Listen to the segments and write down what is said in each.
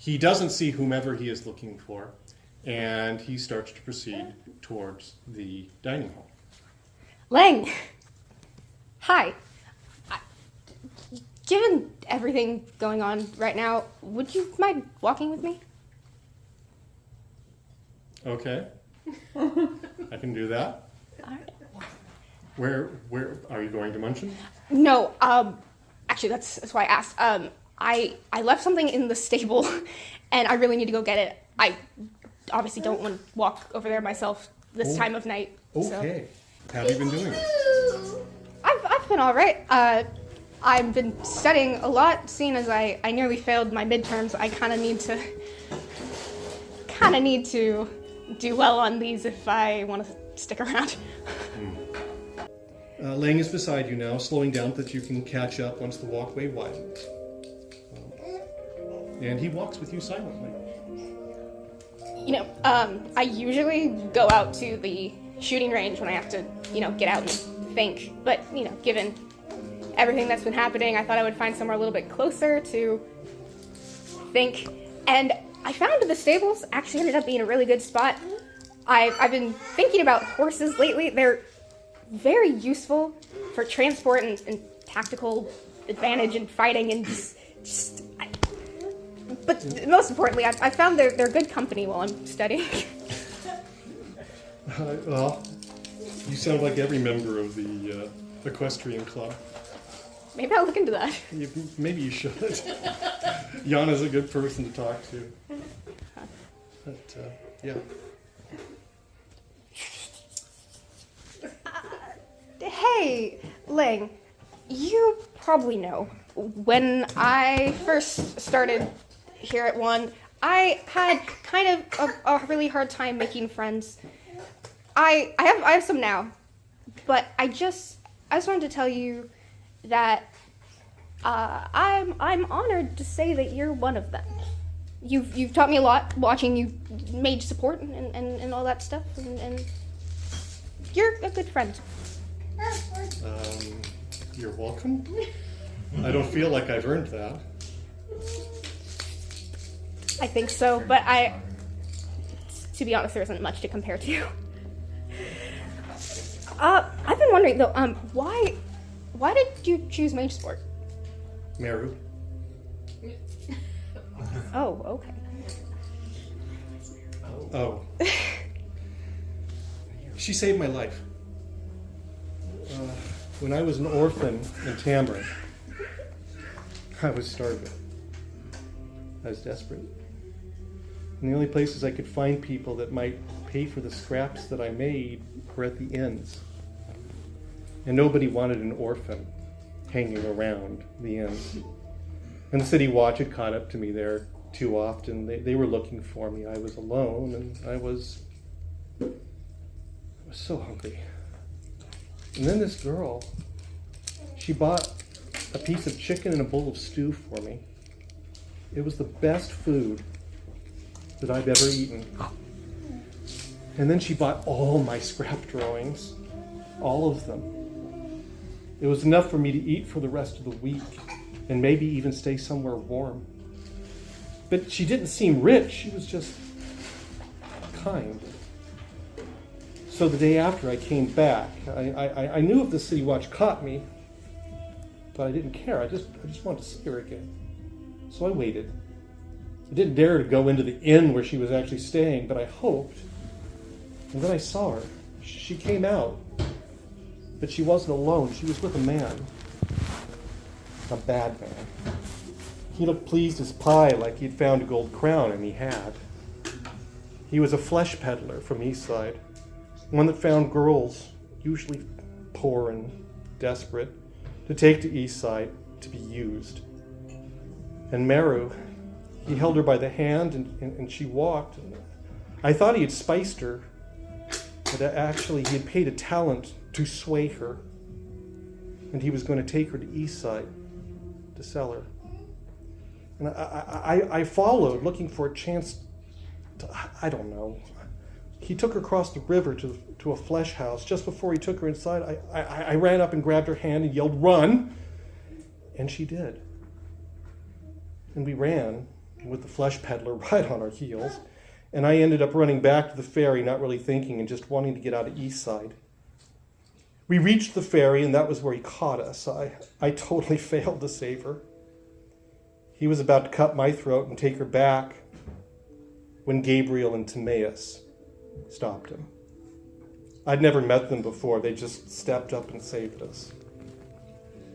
He doesn't see whomever he is looking for, and he starts to proceed towards the dining hall. Lang! Hi. Given everything going on right now, would you mind walking with me? Okay. I can do that. All right. Where are you going to Munchen? No, actually that's why I asked. I left something in the stable, and I really need to go get it. I obviously don't want to walk over there myself this time of night. Okay. How have you been doing? I've been all right. I've been studying a lot, seeing as I nearly failed my midterms. I kind of need to do well on these if I want to stick around. Lang is beside you now, slowing down so that you can catch up once the walkway widens. And he walks with you silently. You know, I usually go out to the shooting range when I have to, get out and think. But, given everything that's been happening, I thought I would find somewhere a little bit closer to think. And I found the stables actually ended up being a really good spot. I've been thinking about horses lately. They're very useful for transport and tactical advantage and fighting and but most importantly, I found they're good company while I'm studying. Well, you sound like every member of the equestrian club. Maybe I'll look into that. Maybe you should. Yana's a good person to talk to. But, yeah. Hey, Lang, you probably know, when I first started here at One, I had kind of a really hard time making friends. I have some now, but I just wanted to tell you that I'm honored to say that you're one of them. You've taught me a lot watching you mage support and all that stuff, and you're a good friend. You're welcome. I don't feel like I've earned that. I think so, but to be honest, there isn't much to compare to. I've been wondering though, why did you choose mage sport? Meru. Oh, okay. Oh. She saved my life. When I was an orphan in Tamarind, I was starving. I was desperate. And the only places I could find people that might pay for the scraps that I made were at the inns. And nobody wanted an orphan hanging around the inns. And the city watch had caught up to me there too often. They were looking for me. I was alone, and I was so hungry. And then this girl, she bought a piece of chicken and a bowl of stew for me. It was the best food that I've ever eaten. And then she bought all my scrap drawings, all of them. It was enough for me to eat for the rest of the week, and maybe even stay somewhere warm. But she didn't seem rich, she was just kind. So the day after I came back, I knew if the City Watch caught me, but I didn't care. I just wanted to see her again. So I waited. I didn't dare to go into the inn where she was actually staying, but I hoped. And then I saw her. She came out, but she wasn't alone. She was with a man. A bad man. He looked pleased as pie, like he'd found a gold crown, and he had. He was a flesh peddler from Eastside. One that found girls, usually poor and desperate, to take to Eastside to be used. And Meru, he held her by the hand and she walked. I thought he had spiced her, but actually he had paid a talent to sway her. And he was going to take her to Eastside to sell her. And I followed, looking for a chance to, I don't know. He took her across the river to a flesh house. Just before he took her inside, I ran up and grabbed her hand and yelled, "Run!" And she did. And we ran with the flesh peddler right on our heels. And I ended up running back to the ferry, not really thinking and just wanting to get out of Eastside. We reached the ferry, and that was where he caught us. I totally failed to save her. He was about to cut my throat and take her back when Gabriel and Timaeus stopped him. I'd never met them before. They just stepped up and saved us.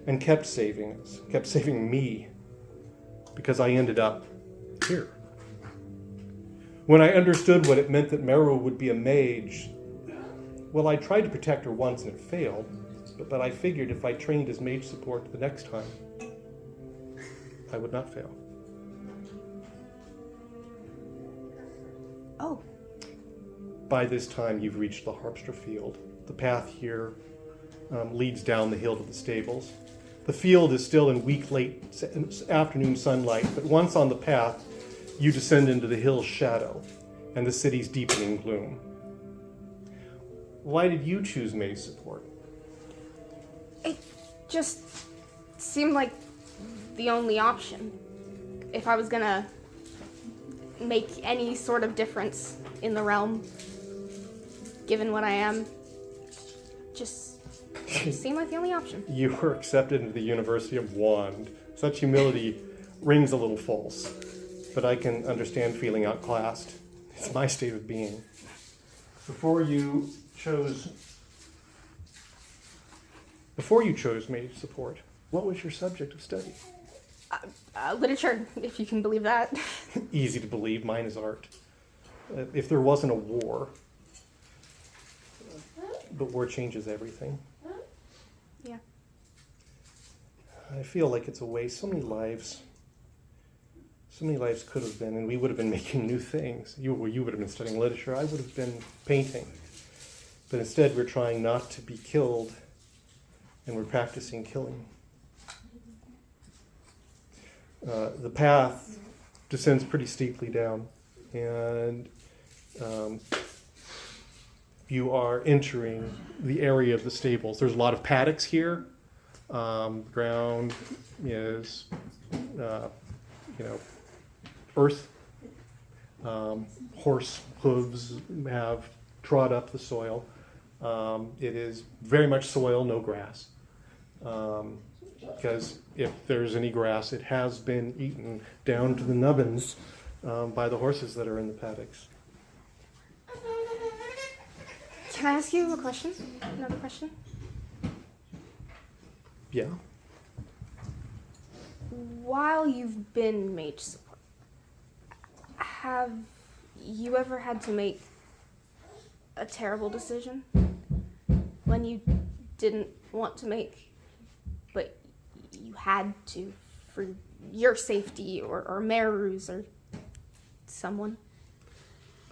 And kept saving us, kept saving me, because I ended up here. When I understood what it meant that Meru would be a mage, well, I tried to protect her once and it failed, but I figured if I trained as mage support the next time, I would not fail. Oh. By this time, you've reached the Harpstra field. The path here leads down the hill to the stables. The field is still in weak late afternoon sunlight, but once on the path, you descend into the hill's shadow and the city's deepening gloom. Why did you choose mage support? It just seemed like the only option. If I was gonna make any sort of difference in the realm, given what I am, just seemed like the only option. You were accepted into the University of Wand. Such humility rings a little false, but I can understand feeling outclassed. It's my state of being. Before you chose mage support, what was your subject of study? Literature, if you can believe that. Easy to believe. Mine is art. If there wasn't a war, but war changes everything. Yeah. I feel like it's a waste. So many lives could have been, and we would have been making new things. You would have been studying literature. I would have been painting. But instead, we're trying not to be killed, and we're practicing killing. The path descends pretty steeply down, and you are entering the area of the stables. There's a lot of paddocks here. Ground is, earth. Horse hooves have trod up the soil. It is very much soil, no grass. Because if there's any grass, it has been eaten down to the nubbins by the horses that are in the paddocks. Can I ask you a question? Another question? Yeah. While you've been mage support, have you ever had to make a terrible decision? One you didn't want to make, but you had to for your safety or Meru's or someone?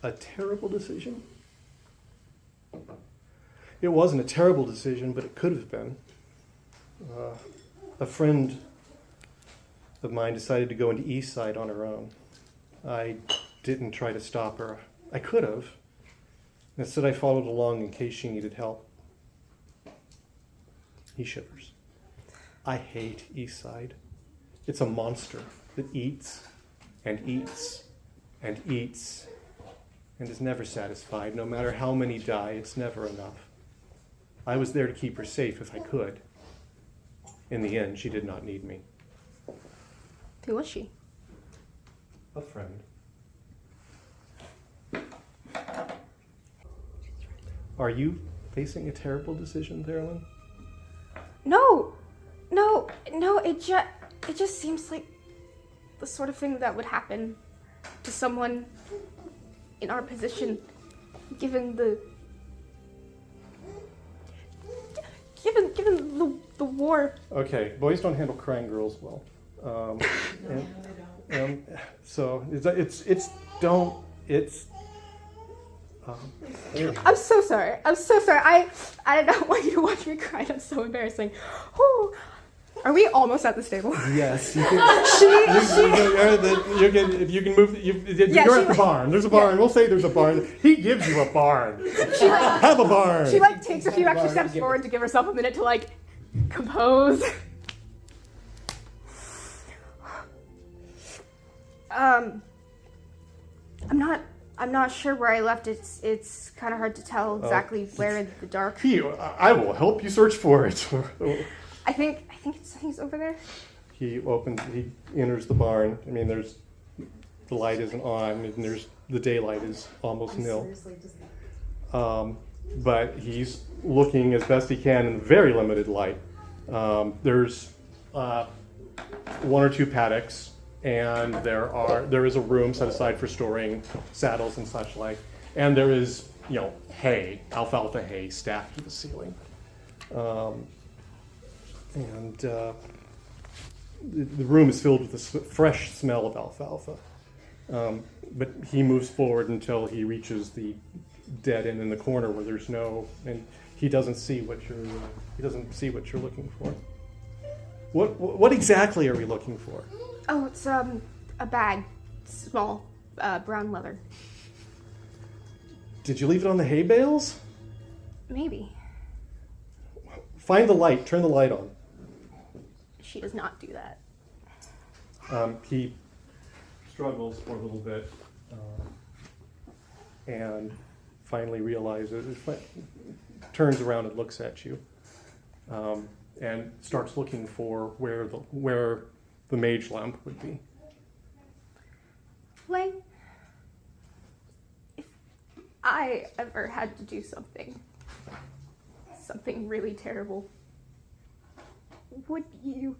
A terrible decision? It wasn't a terrible decision, but it could have been. A friend of mine decided to go into Eastside on her own. I didn't try to stop her. I could have. Instead, I followed along in case she needed help. He shivers. I hate Eastside. It's a monster that eats and eats and eats and is never satisfied. No matter how many die, it's never enough. I was there to keep her safe if I could. In the end, she did not need me. Who was she? A friend. Are you facing a terrible decision, Therilyn? No, it just seems like the sort of thing that would happen to someone in our position, given the war. Okay, boys don't handle crying girls well. So I'm so sorry. I did not want you to watch me cry. That's so embarrassing. Oh, are we almost at the stable? Yes. You can, if you can move. You're at the barn. There's a barn. Yeah. We'll say there's a barn. He gives you a barn. Have a barn. She takes a few extra steps forward to give herself a minute to compose. I'm not sure where I left it. It's kind of hard to tell exactly where in the dark. I will help you search for it. I think he's over there. He enters the barn. I mean, the light isn't on, and the daylight is almost nil. But he's looking as best he can in very limited light. There's one or two paddocks, and there is a room set aside for storing saddles and such like, and there is hay, alfalfa hay, stacked to the ceiling, and the room is filled with the fresh smell of alfalfa. But he moves forward until he reaches the dead end in the corner where there's and he doesn't see what you're looking for. What exactly are we looking for? Oh, it's a bag, small, brown leather. Did you leave it on the hay bales? Maybe. Find the light. Turn the light on. She does not do that. He struggles for a little bit and finally realizes, turns around and looks at you, and starts looking for where the mage lamp would be. Like, if I ever had to do something really terrible, would you...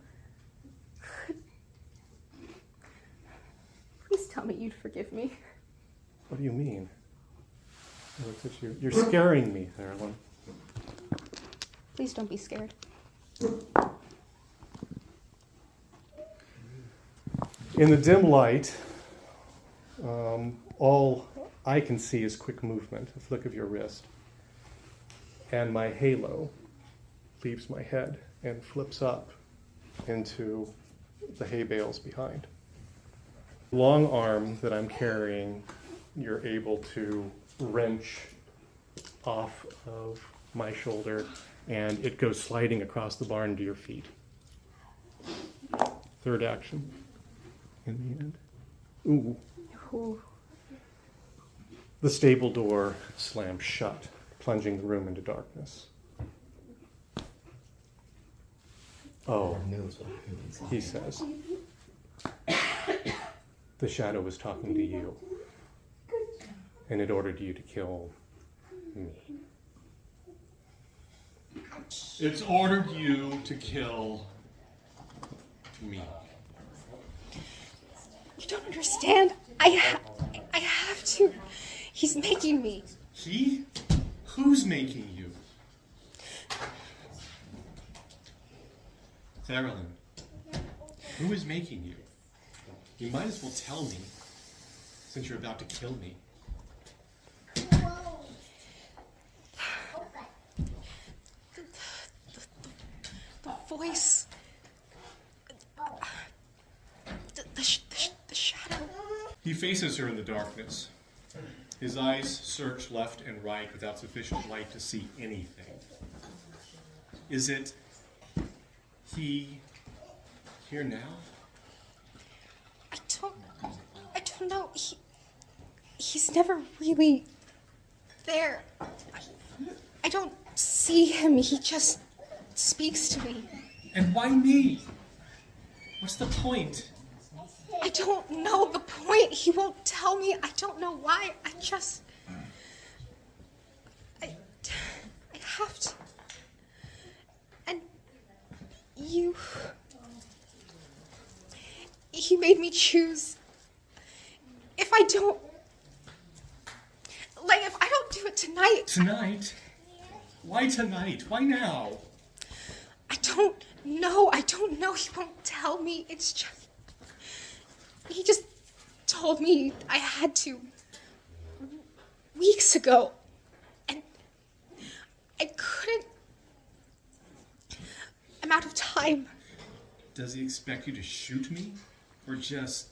Please tell me you'd forgive me. What do you mean? He looks at you. You're scaring me, Marilyn. Please don't be scared. In the dim light, all I can see is quick movement, a flick of your wrist. And my halo leaves my head and flips up into the hay bales behind. Long arm that I'm carrying, you're able to wrench off of my shoulder, and it goes sliding across the barn to your feet. Third action. In the end. Ooh. Ooh. The stable door slams shut, plunging the room into darkness. Oh, he says. The shadow was talking to you, and it ordered you to kill me. It's ordered you to kill me. You don't understand. I have to. He's making me. He? Who's making you? Therilyn, who is making you? You might as well tell me, since you're about to kill me. The voice. The shadow. He faces her in the darkness. His eyes search left and right without sufficient light to see anything. Is it he here now? I don't know. He's never really there. I don't see him. He just speaks to me. And why me? What's the point? I don't know the point. He won't tell me. I don't know why. I have to. And he made me choose. If I don't do it tonight. Tonight? Why tonight? Why now? I don't know. He won't tell me. It's just... He just told me I had to weeks ago. And I couldn't. I'm out of time. Does he expect you to shoot me? Or just...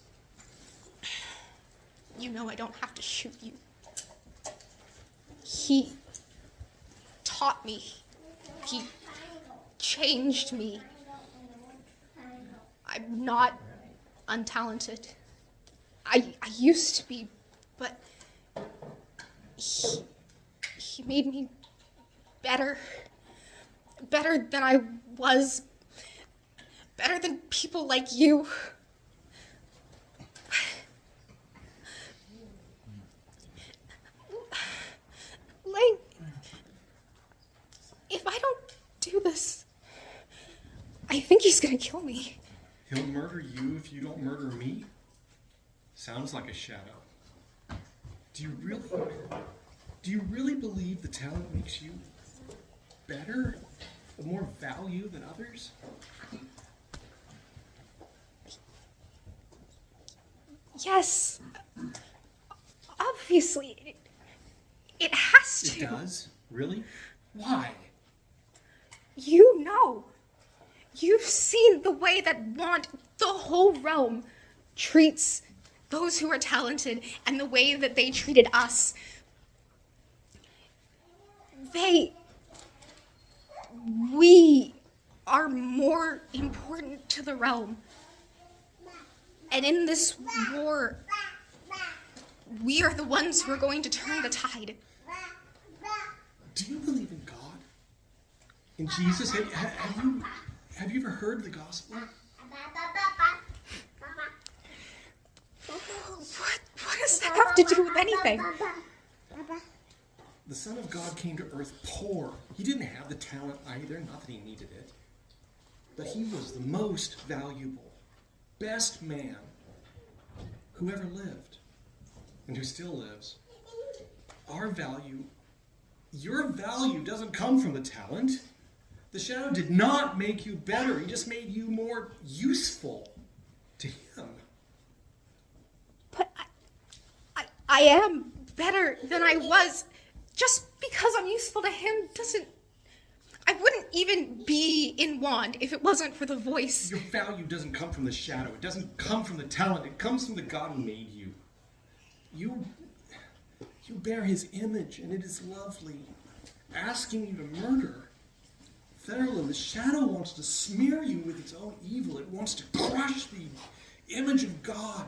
You know I don't have to shoot you. He taught me. He changed me. I'm not untalented. I used to be, but he made me better than I was, better than people like you. Lang, if I don't do this, I think he's gonna kill me. He'll murder you if you don't murder me? Sounds like a shadow. Do you really believe the talent makes you better, of more value than others? Yes. Obviously, it has to. It does? Really? Why? You know. You've seen the way that Want, the whole realm, treats those who are talented and the way that they treated us. We are more important to the realm. And in this war, we are the ones who are going to turn the tide. Do you believe in God? In Jesus? Have you ever heard the gospel? What does that have to do with anything? The Son of God came to earth poor. He didn't have the talent either, not that he needed it. But he was the most valuable, best man who ever lived, and who still lives. Your value doesn't come from the talent. The shadow did not make you better. He just made you more useful to him. But I am better than I was. Just because I'm useful to him doesn't... I wouldn't even be in Wand if it wasn't for the voice. Your value doesn't come from the shadow. It doesn't come from the talent. It comes from the God who made you. You bear his image, and it is lovely. Asking you to murder. Therlin, the shadow wants to smear you with its own evil. It wants to crush the image of God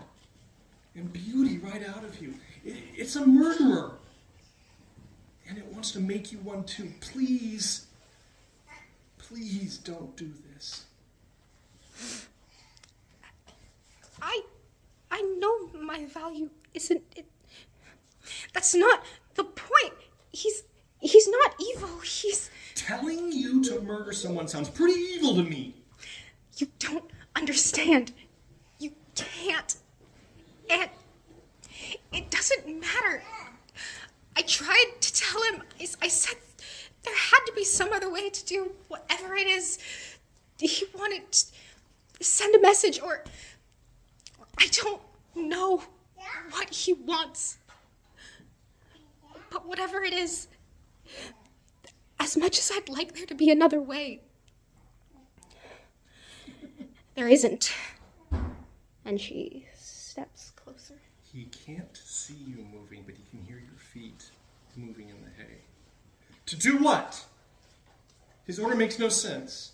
and beauty right out of you. It's a murderer. And it wants to make you one too. Please don't do this. I know my value isn't it. That's not the point. He's not evil. He's... Telling you to murder someone sounds pretty evil to me. You don't understand. You can't. And it doesn't matter. I tried to tell him. I said there had to be some other way to do whatever it is he wanted to send a message, or I don't know what he wants. But whatever it is, as much as I'd like there to be another way, there isn't. And she steps closer. He can't see you moving, but he can hear your feet moving in the hay. To do what? His order makes no sense.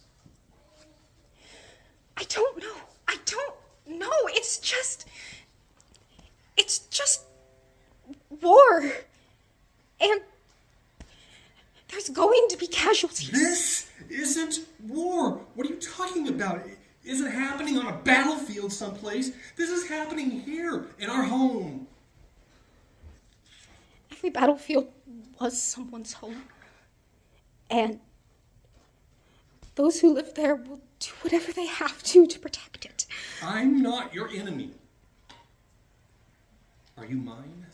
I don't know. It's just war. And there's going to be casualties. This isn't war. What are you talking about? Is it happening on a battlefield someplace? This is happening here, in our home. Every battlefield was someone's home. And those who live there will do whatever they have to protect it. I'm not your enemy. Are you mine?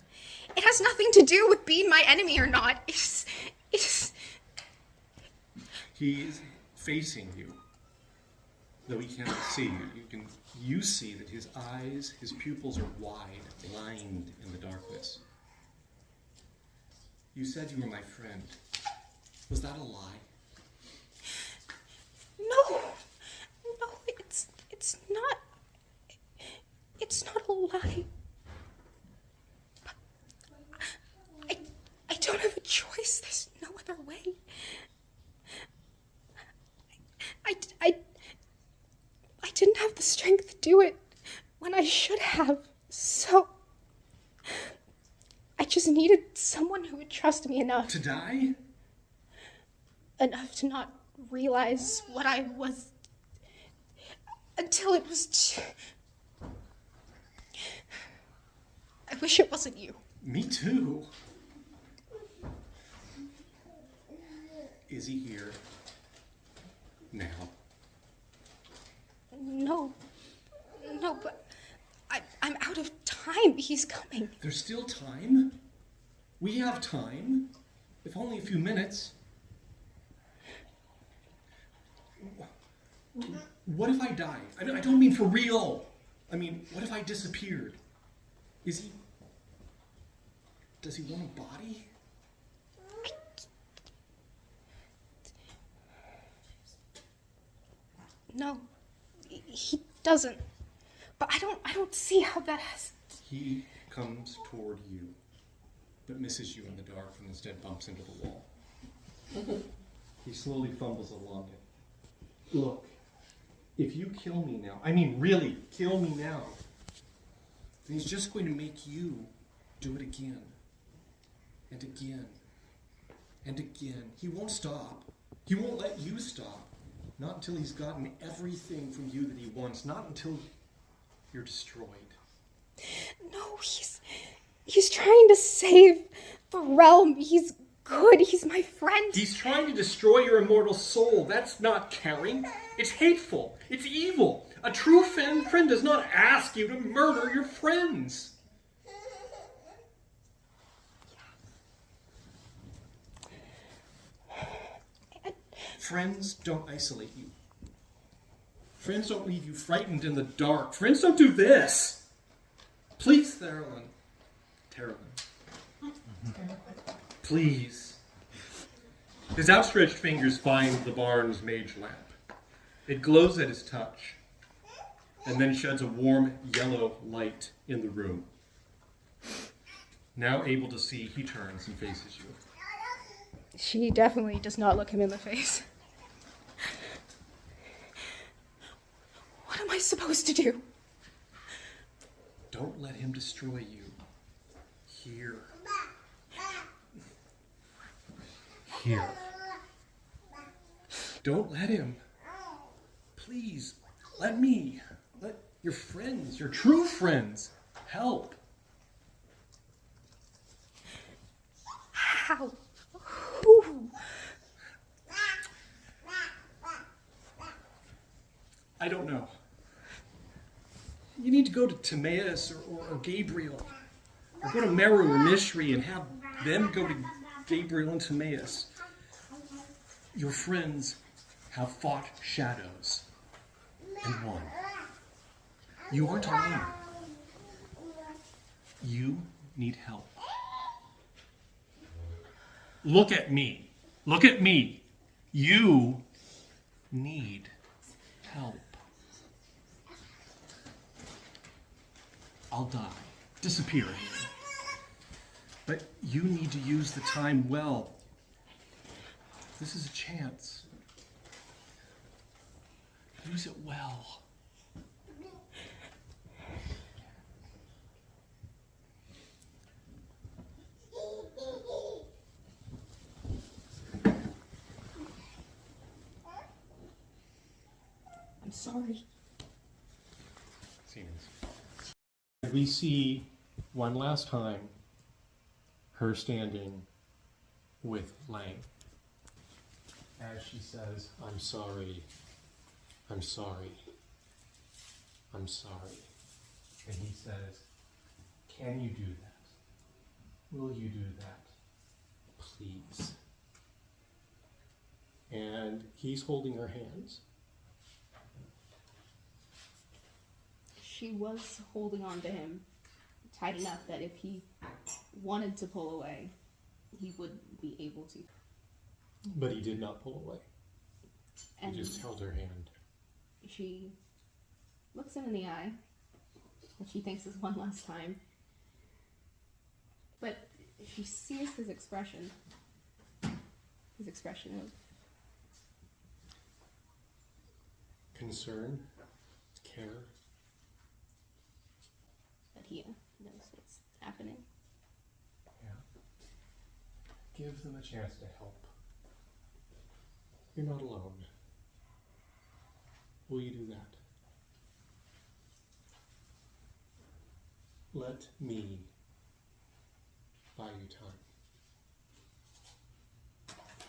It has nothing to do with being my enemy or not. It's... He's facing you. Though he cannot see you, you see that his eyes, his pupils are wide, blind in the darkness. You said you were my friend. Was that a lie? No, it's not a lie. I don't have a choice. There's no other way. I didn't have the strength to do it when I should have. So just needed someone who would trust me enough. To die? Enough to not realize what I was until it was I wish it wasn't you. Me too. Is he here? Now? No, but I'm out of time. He's coming. There's still time. We have time. If only a few minutes. What if I died? I don't mean for real. I mean, what if I disappeared? Does he want a body? No, he doesn't. But I don't see how that has... He comes toward you, but misses you in the dark and instead bumps into the wall. He slowly fumbles along it. Look, if you kill me now, I mean really, kill me now, then he's just going to make you do it again. And again. And again. He won't stop. He won't let you stop. Not until he's gotten everything from you that he wants. Not until you're destroyed. No, he's trying to save the realm. He's good. He's my friend. He's trying to destroy your immortal soul. That's not caring. It's hateful. It's evil. A true friend does not ask you to murder your friends. Friends don't isolate you. Friends don't leave you frightened in the dark. Friends don't do this. Please, Terrelin. Please. His outstretched fingers find the barn's mage lamp. It glows at his touch, and then sheds a warm yellow light in the room. Now able to see, he turns and faces you. She definitely does not look him in the face. What am I supposed to do? Don't let him destroy you. Here. Here. Don't let him. Please, let me. Let your friends, your true friends, help. How? Who? I don't know. You need to go to Timaeus or Gabriel. Or go to Meru or Mishri and have them go to Gabriel and Timaeus. Your friends have fought shadows and won. You aren't alone. You need help. Look at me. Look at me. You need help. I'll die. Disappear. But you need to use the time well. This is a chance. Use it well. I'm sorry. We see one last time her standing with Lang as she says, I'm sorry, I'm sorry, I'm sorry. And he says, can you do that? Will you do that? Please. And he's holding her hands. She was holding on to him tight enough that if he wanted to pull away, he would be able to. But he did not pull away. And He just held her hand. she looks him in the eye, which she thinks is one last time. But she sees his expression. His expression of Concern, care. that he knows what's happening. Yeah. Give them a chance to help. You're not alone. Will you do that? Let me buy you time.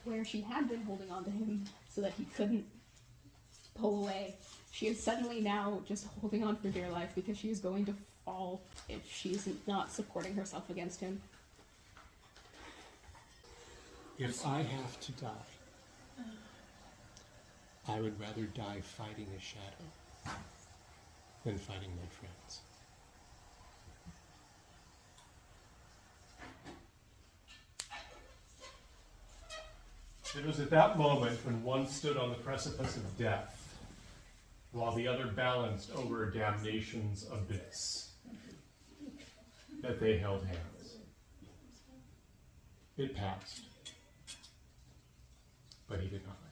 Where she had been holding on to him so that he couldn't pull away, she is suddenly now just holding on for dear life because she is going to fall if she's not supporting herself against him. If I have to die, I would rather die fighting a shadow than fighting my friends. It was at that moment when one stood on the precipice of death, while the other balanced over damnation's abyss, that they held hands. It passed, but he did not.